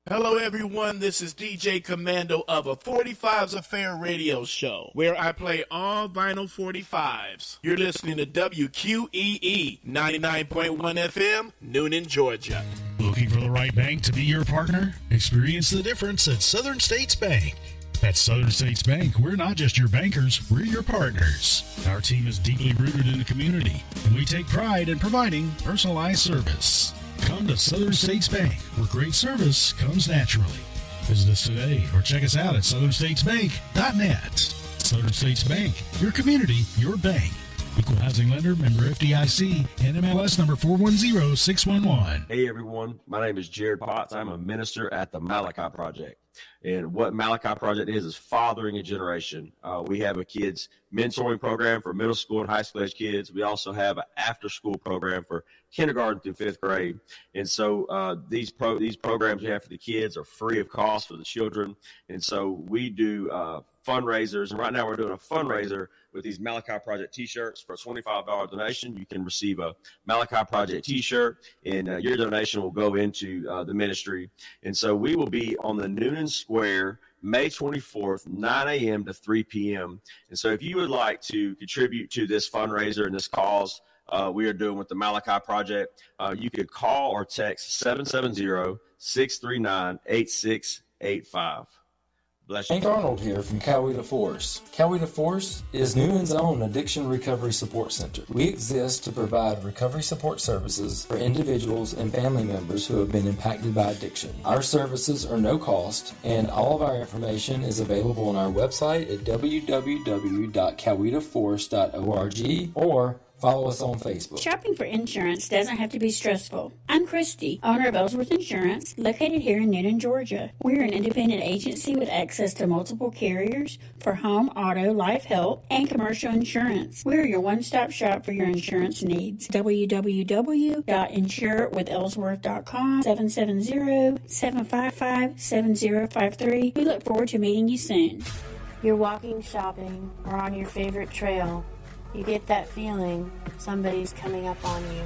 Hello everyone, this is DJ Commando of a 45's Affair radio show, where I play all vinyl 45s. You're listening to WQEE 99.1 FM, Noonan, Georgia. Looking for the right bank to be your partner? Experience the difference at Southern States Bank. At Southern States Bank, we're not just your bankers, we're your partners. Our team is deeply rooted in the community, and we take pride in providing personalized service. Come to Southern States Bank, where great service comes naturally. Visit us today or check us out at southernstatesbank.net. Southern States Bank, your community, your bank. Equal housing lender, member FDIC, and MLS number 410611. Hey everyone, my name is Jared Potts. I'm a minister at the Malachi Project. And what Malachi Project is fathering a generation. We have a kids mentoring program for middle school and high school age kids. We also have an after school program for kindergarten through fifth grade. And so these programs we have for the kids are free of cost for the children. And so we do fundraisers. And right now we're doing a fundraiser with these Malachi Project t-shirts. For a $25 donation, you can receive a Malachi Project t-shirt, and your donation will go into the ministry. And so we will be on the Noonan Square May 24th, 9 a.m. to 3 p.m. And so if you would like to contribute to this fundraiser and this cause we are doing with the Malachi Project, you could call or text 770-639-8685. Bless you. Hank Arnold here from Coweta Force. Coweta Force is Noonan's own addiction recovery support center. We exist to provide recovery support services for individuals and family members who have been impacted by addiction. Our services are no cost, and all of our information is available on our website at www.cowetaforce.org or follow us on Facebook. Shopping for insurance doesn't have to be stressful. I'm Christy, owner of Ellsworth Insurance, located here in Noonan, Georgia. We're an independent agency with access to multiple carriers for home, auto, life, health, and commercial insurance. We're your one-stop shop for your insurance needs. www.insurewithellsworth.com, 770-755-7053. We look forward to meeting you soon. You're walking, shopping, or on your favorite trail. You get that feeling somebody's coming up on you.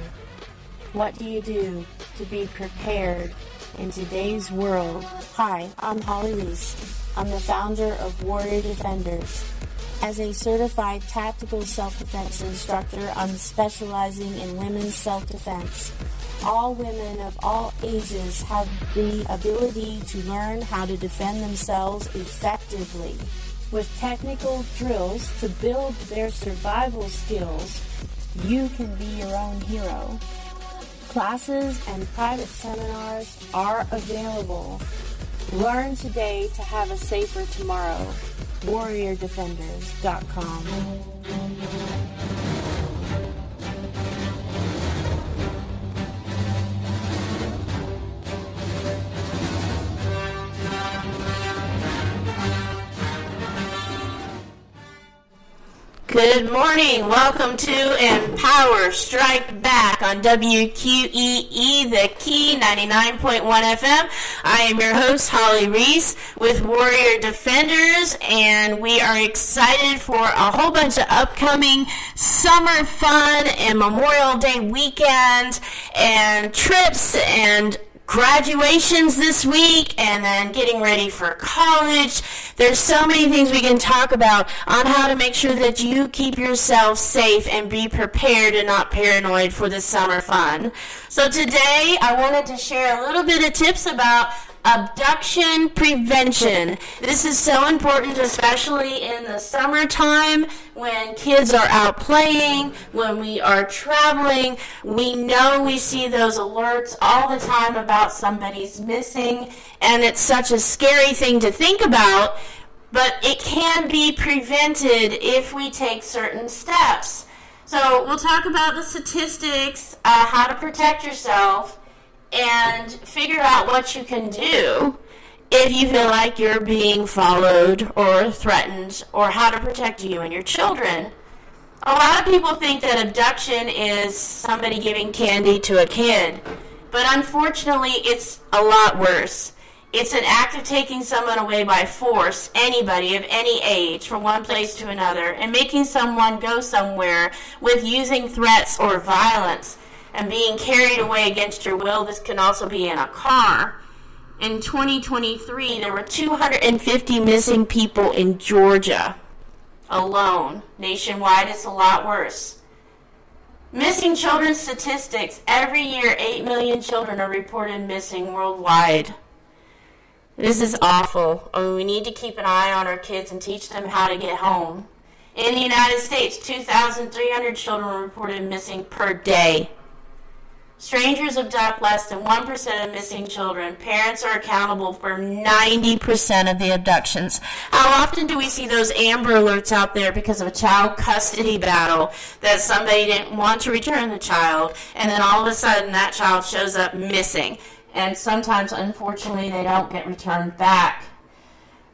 What do you do to be prepared in today's world? Hi, I'm Holly Reese. I'm the founder of Warrior Defenders. As a certified tactical self-defense instructor, I'm specializing in women's self-defense. All women of all ages have the ability to learn how to defend themselves effectively. With technical drills to build their survival skills, you can be your own hero. Classes and private seminars are available. Learn today to have a safer tomorrow. WarriorDefenders.com. Good morning. Welcome to Empower Strike Back on WQEE, the Key 99.1 FM. I am your host, Holly Reese, with Warrior Defenders, and we are excited for a whole bunch of upcoming summer fun and Memorial Day weekend and trips and graduations this week, and then getting ready for college. There's so many things we can talk about on how to make sure that you keep yourself safe and be prepared and not paranoid for the summer fun. So today I wanted to share a little bit of tips about abduction prevention. This is so important, especially in the summertime when kids are out playing, when we are traveling. We know we see those alerts all the time about somebody's missing, and it's such a scary thing to think about, but it can be prevented if we take certain steps. So we'll talk about the statistics, how to protect yourself, and figure out what you can do if you feel like you're being followed or threatened, or how to protect you and your children. A lot of people think that abduction is somebody giving candy to a kid, but unfortunately it's a lot worse. It's an act of taking someone away by force, anybody of any age, from one place to another, and making someone go somewhere with using threats or violence and being carried away against your will. This can also be in a car. in 2023, there were 250 missing people in Georgia alone. Nationwide, it's a lot worse. Missing children statistics. Every year, 8 million children are reported missing worldwide. This is awful. We need to keep an eye on our kids and teach them how to get home. In the United States, 2,300 children were reported missing per day. Strangers abduct less than 1% of missing children. Parents are accountable for 90% of the abductions. How often do we see those Amber Alerts out there because of a child custody battle that somebody didn't want to return the child, and then all of a sudden that child shows up missing? And sometimes, unfortunately, they don't get returned back.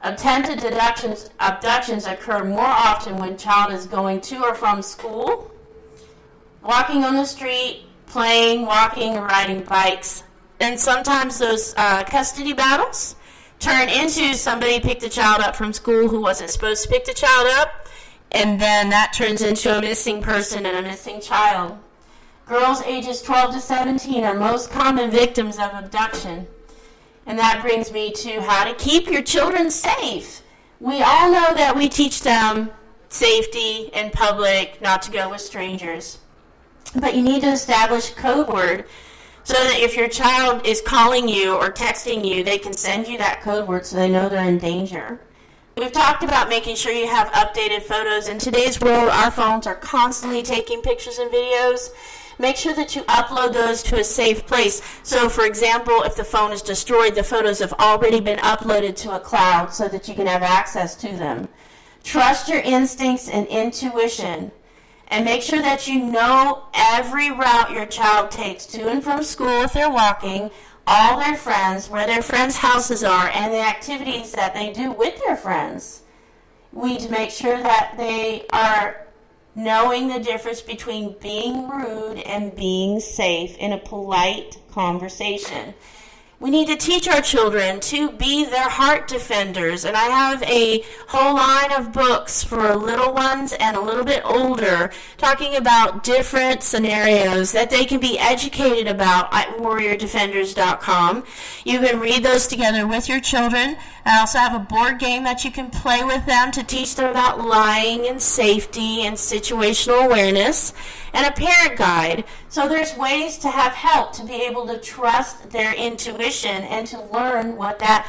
Attempted abductions occur more often when child is going to or from school, walking on the street, playing, walking, or riding bikes. And sometimes those custody battles turn into somebody picked the child up from school who wasn't supposed to pick the child up, and then that turns into a missing person and a missing child. Girls ages 12 to 17 are most common victims of abduction. And that brings me to how to keep your children safe. We all know that we teach them safety in public, not to go with strangers. But you need to establish a code word so that if your child is calling you or texting you, they can send you that code word so they know they're in danger. We've talked about making sure you have updated photos. In today's world, our phones are constantly taking pictures and videos. Make sure that you upload those to a safe place. So, for example, if the phone is destroyed, the photos have already been uploaded to a cloud so that you can have access to them. Trust your instincts and intuition. And make sure that you know every route your child takes to and from school if they're walking, all their friends, where their friends' houses are, and the activities that they do with their friends. We need to make sure that they are knowing the difference between being rude and being safe in a polite conversation. We need to teach our children to be their heart defenders, and I have a whole line of books for little ones and a little bit older talking about different scenarios that they can be educated about at warriordefenders.com. You can read those together with your children. I also have a board game that you can play with them to teach them about lying and safety and situational awareness, and a parent guide. So there's ways to have help to be able to trust their intuition and to learn what that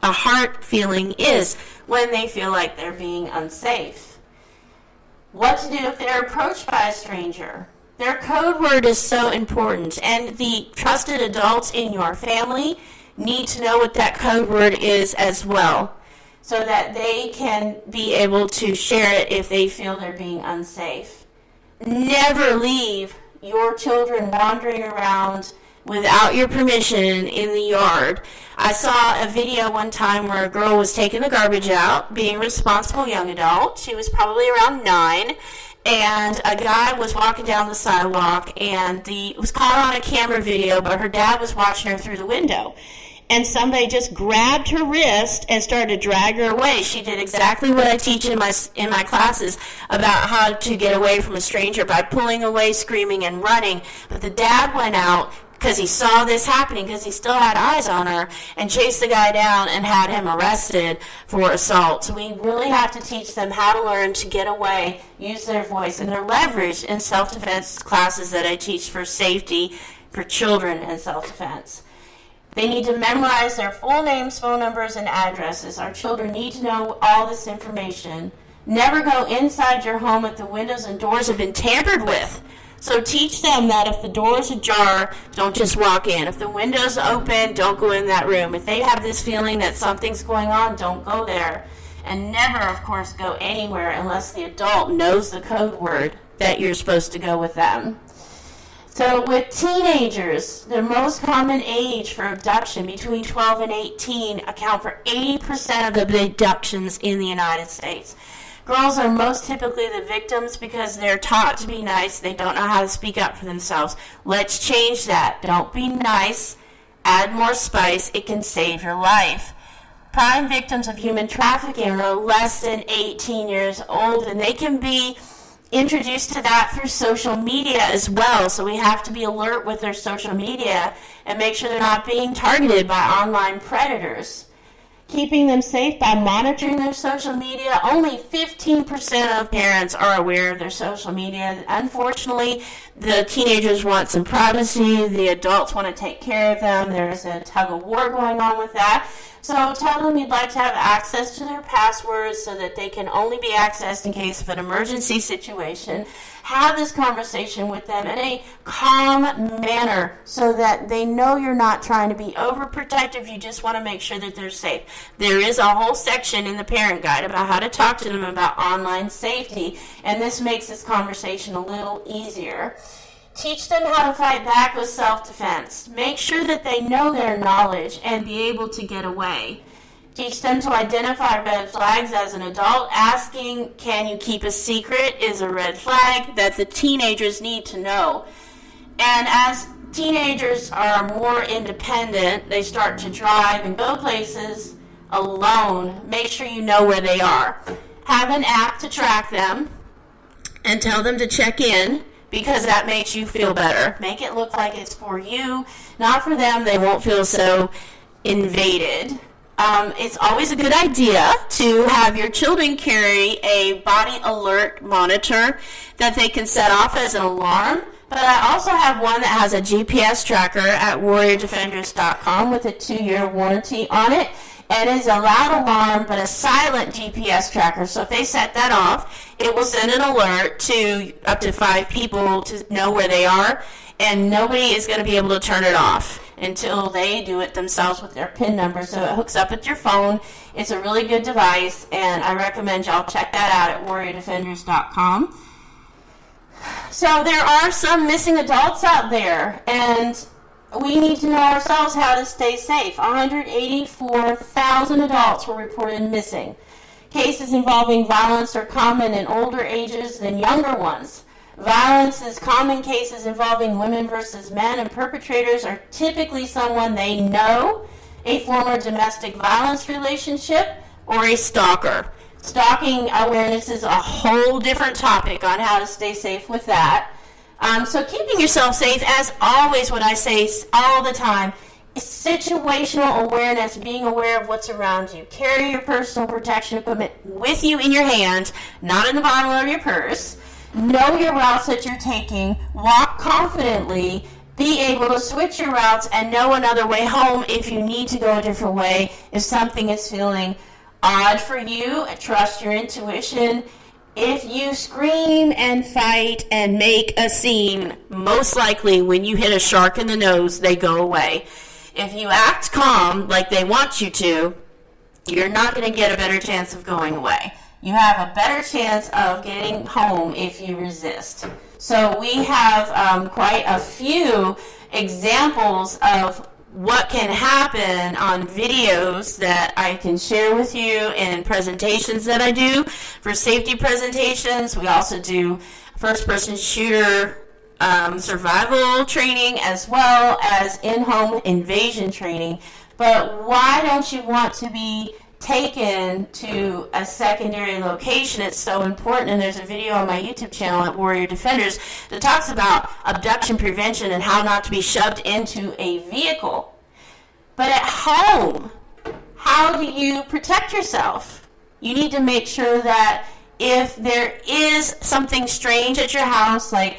a heart feeling is when they feel like they're being unsafe. What to do if they're approached by a stranger. Their code word is so important, and the trusted adults in your family need to know what that code word is as well, so that they can be able to share it if they feel they're being unsafe. Never leave your children wandering around without your permission in the yard. I saw a video one time where a girl was taking the garbage out, being a responsible young adult. She was probably around 9, and a guy was walking down the sidewalk, and it was caught on a camera video, but her dad was watching her through the window. And somebody just grabbed her wrist and started to drag her away. She did exactly what I teach in my classes about how to get away from a stranger by pulling away, screaming, and running. But the dad went out because he saw this happening, because he still had eyes on her, and chased the guy down and had him arrested for assault. So we really have to teach them how to learn to get away, use their voice, and their leverage in self-defense classes that I teach for safety for children and self-defense. They need to memorize their full names, phone numbers, and addresses. Our children need to know all this information. Never go inside your home if the windows and doors have been tampered with. So teach them that if the door is ajar, don't just walk in. If the window's open, don't go in that room. If they have this feeling that something's going on, don't go there. And never, of course, go anywhere unless the adult knows the code word that you're supposed to go with them. So with teenagers, the most common age for abduction, between 12 and 18, account for 80% of the abductions in the United States. Girls are most typically the victims because they're taught to be nice. They don't know how to speak up for themselves. Let's change that. Don't be nice. Add more spice. It can save your life. Prime victims of human trafficking are less than 18 years old, and they can be introduced to that through social media as well. So we have to be alert with their social media and make sure they're not being targeted by online predators. Keeping them safe by monitoring their social media. Only 15% of parents are aware of their social media. Unfortunately, the teenagers want some privacy. The adults want to take care of them. There's a tug of war going on with that. So tell them you'd like to have access to their passwords so that they can only be accessed in case of an emergency situation. Have this conversation with them in a calm manner so that they know you're not trying to be overprotective. You just want to make sure that they're safe. There is a whole section in the parent guide about how to talk to them about online safety, and this makes this conversation a little easier. Teach them how to fight back with self-defense. Make sure that they know their knowledge and be able to get away. Teach them to identify red flags as an adult. Asking, can you keep a secret, is a red flag that the teenagers need to know. And as teenagers are more independent, they start to drive and go places alone. Make sure you know where they are. Have an app to track them and tell them to check in, because that makes you feel better. Make it look like it's for you, not for them. They won't feel so invaded. It's always a good idea to have your children carry a body alert monitor that they can set off as an alarm. But I also have one that has a GPS tracker at warriordefenders.com with a 2-year warranty on it. And it is a loud alarm, but a silent GPS tracker. So if they set that off, it will send an alert to up to 5 people to know where they are, and nobody is going to be able to turn it off until they do it themselves with their PIN number. So it hooks up with your phone. It's a really good device, and I recommend y'all check that out at warriordefenders.com. So there are some missing adults out there, and we need to know ourselves how to stay safe. 184,000 adults were reported missing. Cases involving violence are common in older ages than younger ones. Violence is common cases involving women versus men, and perpetrators are typically someone they know, a former domestic violence relationship, or a stalker. Stalking awareness is a whole different topic on how to stay safe with that. So keeping yourself safe, as always, what I say all the time, is situational awareness, being aware of what's around you. Carry your personal protection equipment with you in your hand, not in the bottom of your purse. Know your routes that you're taking. Walk confidently. Be able to switch your routes and know another way home if you need to go a different way. If something is feeling odd for you, trust your intuition. If you scream and fight and make a scene, most likely when you hit a shark in the nose, they go away. If you act calm like they want you to, you're not going to get a better chance of going away. You have a better chance of getting home if you resist. So we have quite a few examples of what can happen on videos that I can share with you in presentations that I do for safety presentations. We also do first-person shooter survival training as well as in-home invasion training. But why don't you want to be taken to a secondary location? It's so important, and there's a video on my YouTube channel at Warrior Defenders that talks about abduction prevention and how not to be shoved into a vehicle. But at home, how do you protect yourself? You need to make sure that if there is something strange at your house, like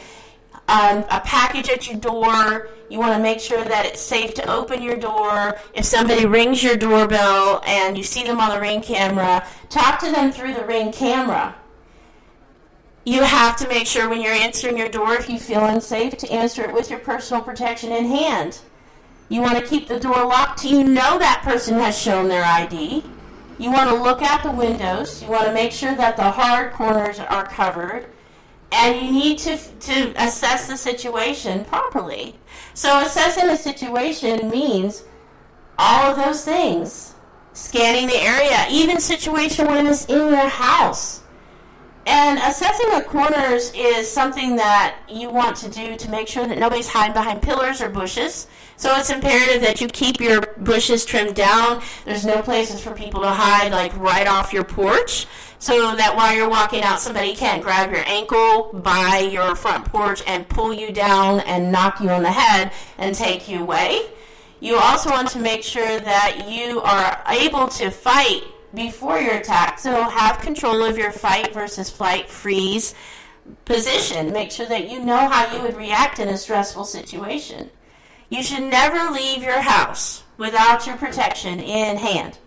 a package at your door, you want to make sure that it's safe to open your door. If somebody rings your doorbell and you see them on the Ring camera, talk to them through the Ring camera. You have to make sure when you're answering your door, if you feel unsafe, to answer it with your personal protection in hand. You want to keep the door locked till you know that person has shown their ID. You want to look out the windows. You want to make sure that the hard corners are covered. And you need to assess the situation properly. So assessing the situation means all of those things. Scanning the area, even situation awareness in your house. And assessing the corners is something that you want to do to make sure that nobody's hiding behind pillars or bushes. So it's imperative that you keep your bushes trimmed down. There's no places for people to hide, like right off your porch. so that while you're walking out, somebody can't grab your ankle by your front porch and pull you down and knock you on the head and take you away. You also want to make sure that you are able to fight before your attack. So have control of your fight versus flight freeze position. Make sure that you know how you would react in a stressful situation. You should never leave your house without your protection in hand,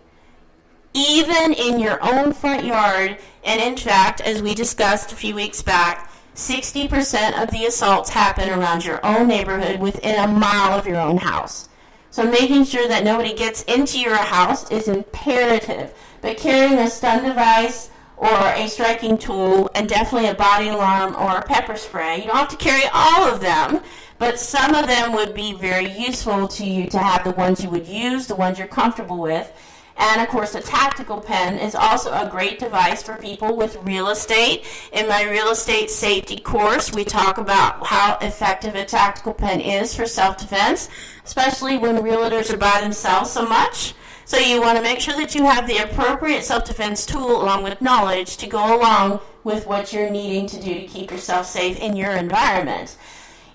even in your own front yard. And in fact, as we discussed a few weeks back, 60% of the assaults happen around your own neighborhood within a mile of your own house. So making sure that nobody gets into your house is imperative. But carrying a stun device or a striking tool, and definitely a body alarm or a pepper spray, you don't have to carry all of them, but some of them would be very useful to you to have, the ones you would use, the ones you're comfortable with. And of course, a tactical pen is also a great device for people with real estate. In my real estate safety course, we talk about how effective a tactical pen is for self-defense, especially when realtors are by themselves so much. So you want to make sure that you have the appropriate self-defense tool along with knowledge to go along with what you're needing to do to keep yourself safe in your environment.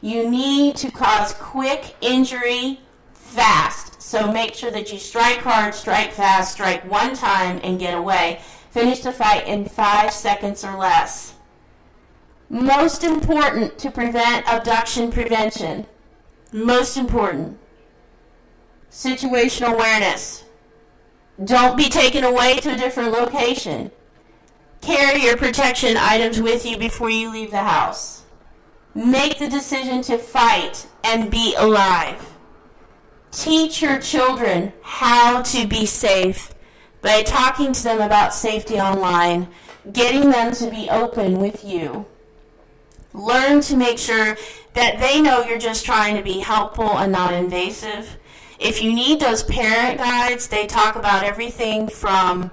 You need to cause quick injury fast. So make sure that you strike hard, strike fast, strike one time, and get away. Finish the fight in 5 seconds or less. Most important to prevent abduction prevention. Most important. Situational awareness. Don't be taken away to a different location. Carry your protection items with you before you leave the house. Make the decision to fight and be alive. Teach your children how to be safe by talking to them about safety online, getting them to be open with you. Learn to make sure that they know you're just trying to be helpful and not invasive. If you need those parent guides, they talk about everything from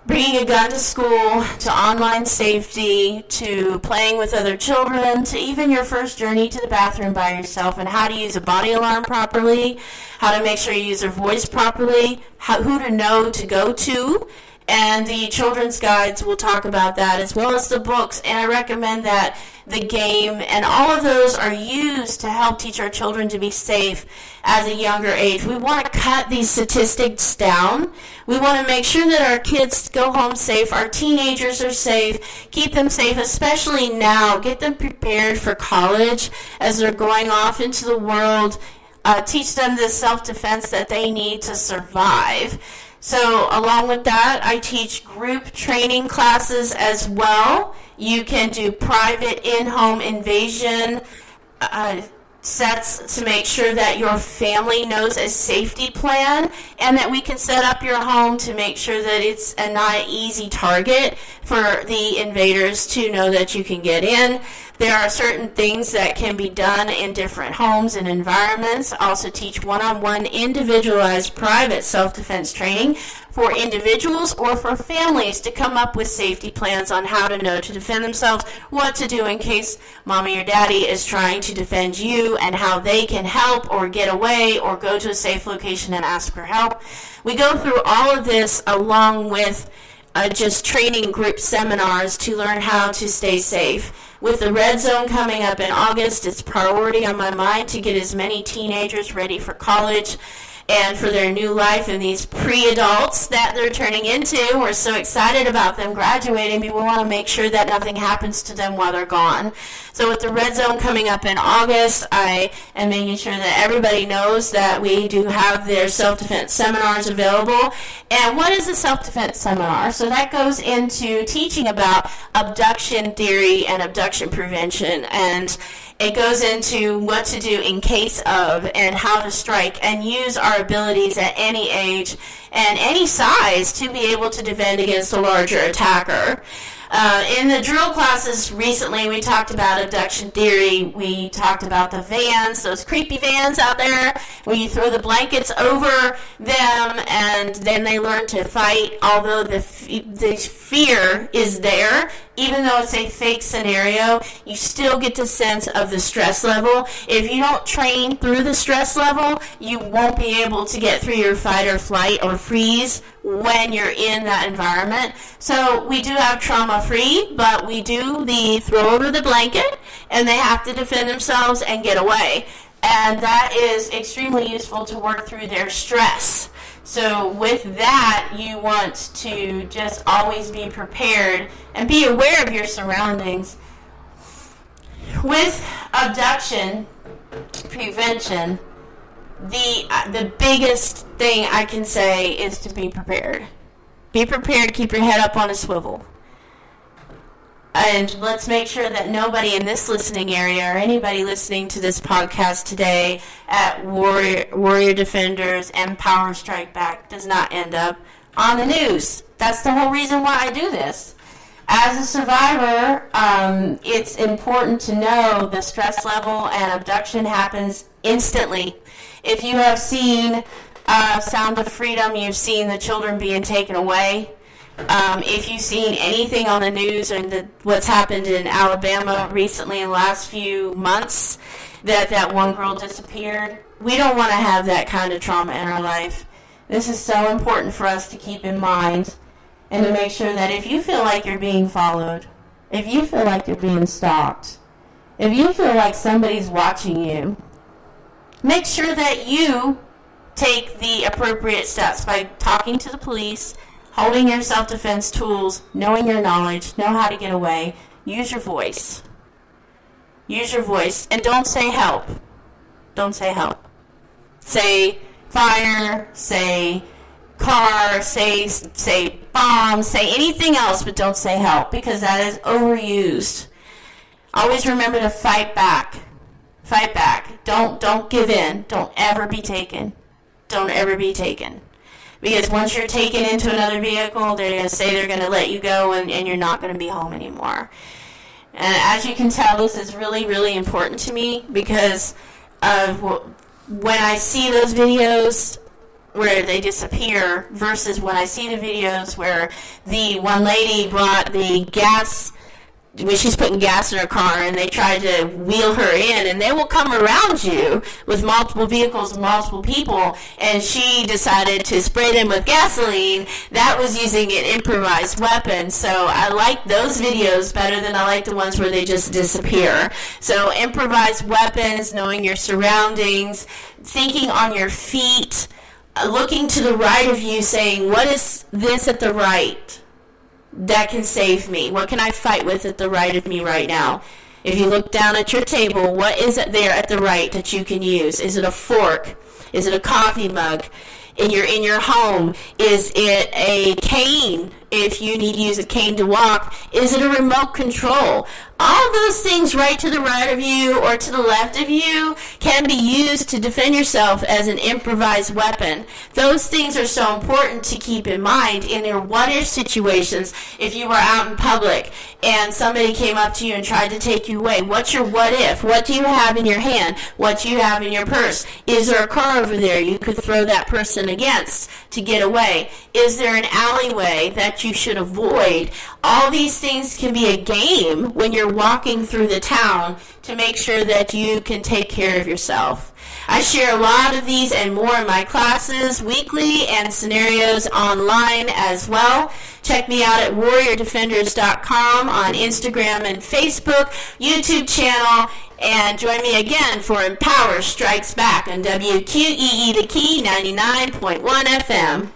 bringing a gun to school, to online safety, to playing with other children, to even your first journey to the bathroom by yourself, and how to use a body alarm properly, how to make sure you use your voice properly, who to know to go to. And the children's guides will talk about that, as well as the books. And I recommend that the game and all of those are used to help teach our children to be safe as a younger age. We want to cut these statistics down. We want to make sure that our kids go home safe, our teenagers are safe, keep them safe, especially now. Get them prepared for college as they're going off into the world. Teach them the self-defense that they need to survive. So along with that, I teach group training classes as well. You can do private in-home invasion sets to make sure that your family knows a safety plan, and that we can set up your home to make sure that it's not an easy target for the invaders to know that you can get in. There are certain things that can be done in different homes and environments. I also teach one-on-one individualized private self-defense training for individuals or for families to come up with safety plans on how to know to defend themselves, what to do in case mommy or daddy is trying to defend you, and how they can help or get away or go to a safe location and ask for help. We go through all of this along with just training group seminars to learn how to stay safe. With the Red Zone coming up in August, it's priority on my mind to get as many teenagers ready for college and for their new life, and these pre-adults that they're turning into. We're so excited about them graduating, but we want to make sure that nothing happens to them while they're gone. So with the Red Zone coming up in August, I am making sure that everybody knows that we do have their self-defense seminars available. And what is a self-defense seminar? So that goes into teaching about abduction theory and abduction prevention, and it goes into what to do in case of, and how to strike and use our abilities at any age and any size to be able to defend against a larger attacker. In the drill classes recently, we talked about abduction theory. We talked about the vans, those creepy vans out there, where you throw the blankets over them and then they learn to fight, although the fear is there. Even though it's a fake scenario, you still get the sense of the stress level. If you don't train through the stress level, you won't be able to get through your fight or flight or freeze when you're in that environment. So we do have trauma-free, but we do the throw over the blanket, and they have to defend themselves and get away. And that is extremely useful to work through their stress. So with that, you want to just always be prepared and be aware of your surroundings. With abduction prevention, the biggest thing I can say is to be prepared. Be prepared, keep your head up on a swivel. And let's make sure that nobody in this listening area or anybody listening to this podcast today at Warrior Defenders Empower Strike Back does not end up on the news. That's the whole reason why I do this. As a survivor, it's important to know the stress level and abduction happens instantly. If you have seen Sound of Freedom, you've seen the children being taken away. If you've seen anything on the news and what's happened in Alabama recently in the last few months, that one girl disappeared, we don't want to have that kind of trauma in our life. This is so important for us to keep in mind and to make sure that if you feel like you're being followed, if you feel like you're being stalked, if you feel like somebody's watching you, make sure that you take the appropriate steps by talking to the police, holding your self-defense tools, knowing your knowledge, know how to get away. Use your voice. Use your voice. And don't say help. Don't say help. Say fire, say car, say bomb, say anything else, but don't say help, because that is overused. Always remember to fight back. Fight back. Don't give in. Don't ever be taken. Don't ever be taken. Because once you're taken into another vehicle, they're going to say they're going to let you go, and you're not going to be home anymore. And as you can tell, this is really, really important to me, because when I see those videos where they disappear versus when I see the videos where the one lady brought the gas, when she's putting gas in her car and they try to wheel her in, and they will come around you with multiple vehicles and multiple people, and she decided to spray them with gasoline. That was using an improvised weapon. So I like those videos better than I like the ones where they just disappear. So improvised weapons, knowing your surroundings, thinking on your feet, looking to the right of you, saying, what is this at the right that can save me? What can I fight with at the right of me right now? If you look down at your table, what is it there at the right that you can use? Is it a fork? Is it a coffee mug? In your home, is it a cane? If you need to use a cane to walk, is it a remote control? All those things right to the right of you or to the left of you can be used to defend yourself as an improvised weapon. Those things are so important to keep in mind in your what-if situations. If you were out in public and somebody came up to you and tried to take you away, what's your what-if? What do you have in your hand? What do you have in your purse? Is there a car over there you could throw that person against to get away? Is there an alleyway that you should avoid? All these things can be a game when you're walking through the town to make sure that you can take care of yourself. I share a lot of these and more in my classes weekly and scenarios online as well. Check me out at warriordefenders.com on Instagram and Facebook, YouTube channel, and join me again for Empower Strikes Back on WQEE The Key 99.1 FM.